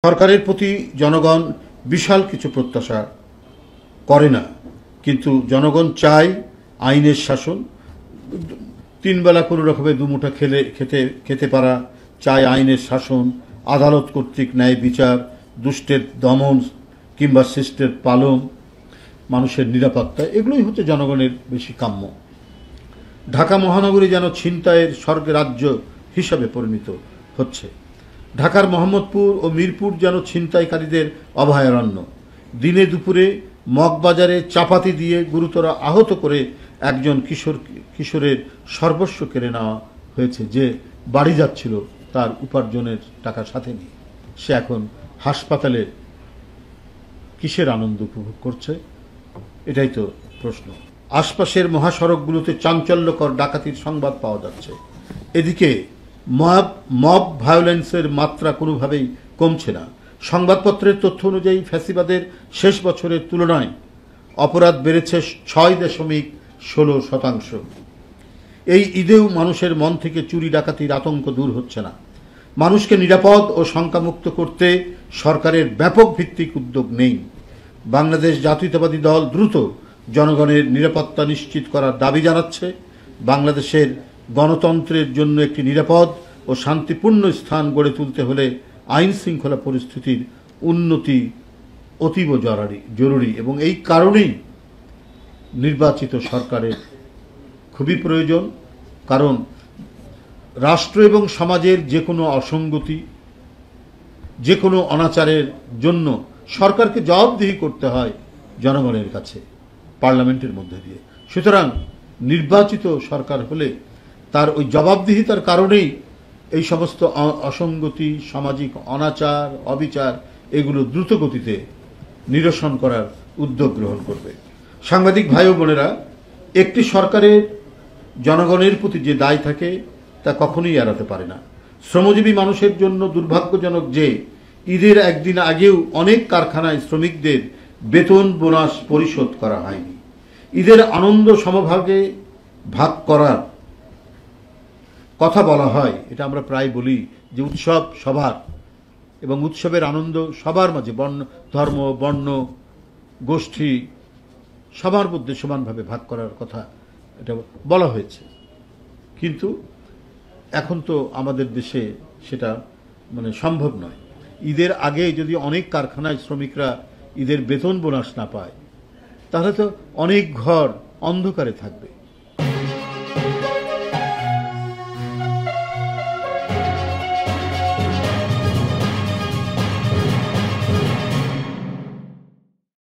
সরকারের প্রতি জনগণ বিশাল কিছু প্রত্যাশা করে না, কিন্তু জনগণ চায় আইনের শাসন, তিন বেলা কোনো রকমে দুমুঠা খেতে পারা, চায় আইনের শাসন, আদালত কর্তৃক ন্যায় বিচার, দুষ্টের দমন কিংবা শিষ্টের পালন, মানুষের নিরাপত্তা, এগুলোই হচ্ছে জনগণের বেশি কাম্য। ঢাকা মহানগরী যেন ছিনতাইয়ের স্বর্গরাজ্য হিসাবে পরিণত হচ্ছে। ঢাকার মোহাম্মদপুর ও মিরপুর যেন ছিনতাইকারীদের অভয়ারণ্য। দিনে দুপুরে মগবাজারে চাপাতি দিয়ে গুরুতর আহত করে একজন কিশোরের সর্বস্ব কেড়ে নেওয়া হয়েছে, যে বাড়ি যাচ্ছিল তার উপার্জনের টাকা সাথে নিয়ে। সে এখন হাসপাতালে কিসের আনন্দ উপভোগ করছে, এটাই তো প্রশ্ন। আশপাশের মহাসড়কগুলোতে চাঞ্চল্যকর ডাকাতির সংবাদ পাওয়া যাচ্ছে। এদিকে মব ভায়োলেন্সের মাত্রা কোনোভাবেই কমছে না। সংবাদপত্রের তথ্য অনুযায়ী ফ্যাসিবাদের শেষ বছরের তুলনায় অপরাধ বেড়েছে 6.16%। এই ঈদেও মানুষের মন থেকে চুরি ডাকাতির আতঙ্ক দূর হচ্ছে না। মানুষকে নিরাপদ ও শঙ্কামুক্ত করতে সরকারের ব্যাপক ভিত্তিক উদ্যোগ নেই। বাংলাদেশ জাতীয়তাবাদী দল দ্রুত জনগণের নিরাপত্তা নিশ্চিত করার দাবি জানাচ্ছে। বাংলাদেশের গণতন্ত্রের জন্য একটি নিরাপদ ও শান্তিপূর্ণ স্থান গড়ে তুলতে হলে আইন শৃঙ্খলা পরিস্থিতির উন্নতি অতীব জরুরি এবং এই কারণেই নির্বাচিত সরকারের খুবই প্রয়োজন। কারণ রাষ্ট্র এবং সমাজের যে কোনো অসঙ্গতি, যে কোনো অনাচারের জন্য সরকারকে জবাবদিহি করতে হয় জনগণের কাছে, পার্লামেন্টের মধ্যে দিয়ে। সুতরাং নির্বাচিত সরকার হলে তার ওই জবাবদিহিতার কারণেই এই সমস্ত অসঙ্গতি, সামাজিক অনাচার, অবিচার, এগুলো দ্রুত গতিতে নিরসন করার উদ্যোগ গ্রহণ করবে। সাংবাদিক ভাই ও বোনেরা, একটি সরকারের জনগণের প্রতি যে দায় থাকে তা কখনোই এড়াতে পারে না। শ্রমজীবী মানুষের জন্য দুর্ভাগ্যজনক যে ঈদের একদিন আগেও অনেক কারখানায় শ্রমিকদের বেতন বোনাস পরিশোধ করা হয়নি। ঈদের আনন্দ সমভাগে ভাগ করার কথা বলা হয়, এটা আমরা প্রায় বলি যে উৎসব সবার, এবং উৎসবের আনন্দ সবার মাঝে, ধর্ম, বর্ণ, গোষ্ঠী সবার মধ্যে সমানভাবে ভাগ করার কথা এটা বলা হয়েছে। কিন্তু এখন তো আমাদের দেশে সেটা সম্ভব নয়। ঈদের আগে যদি অনেক কারখানায় শ্রমিকরা ঈদের বেতন বোনাস না পায়, তাহলে তো অনেক ঘর অন্ধকারে থাকবে।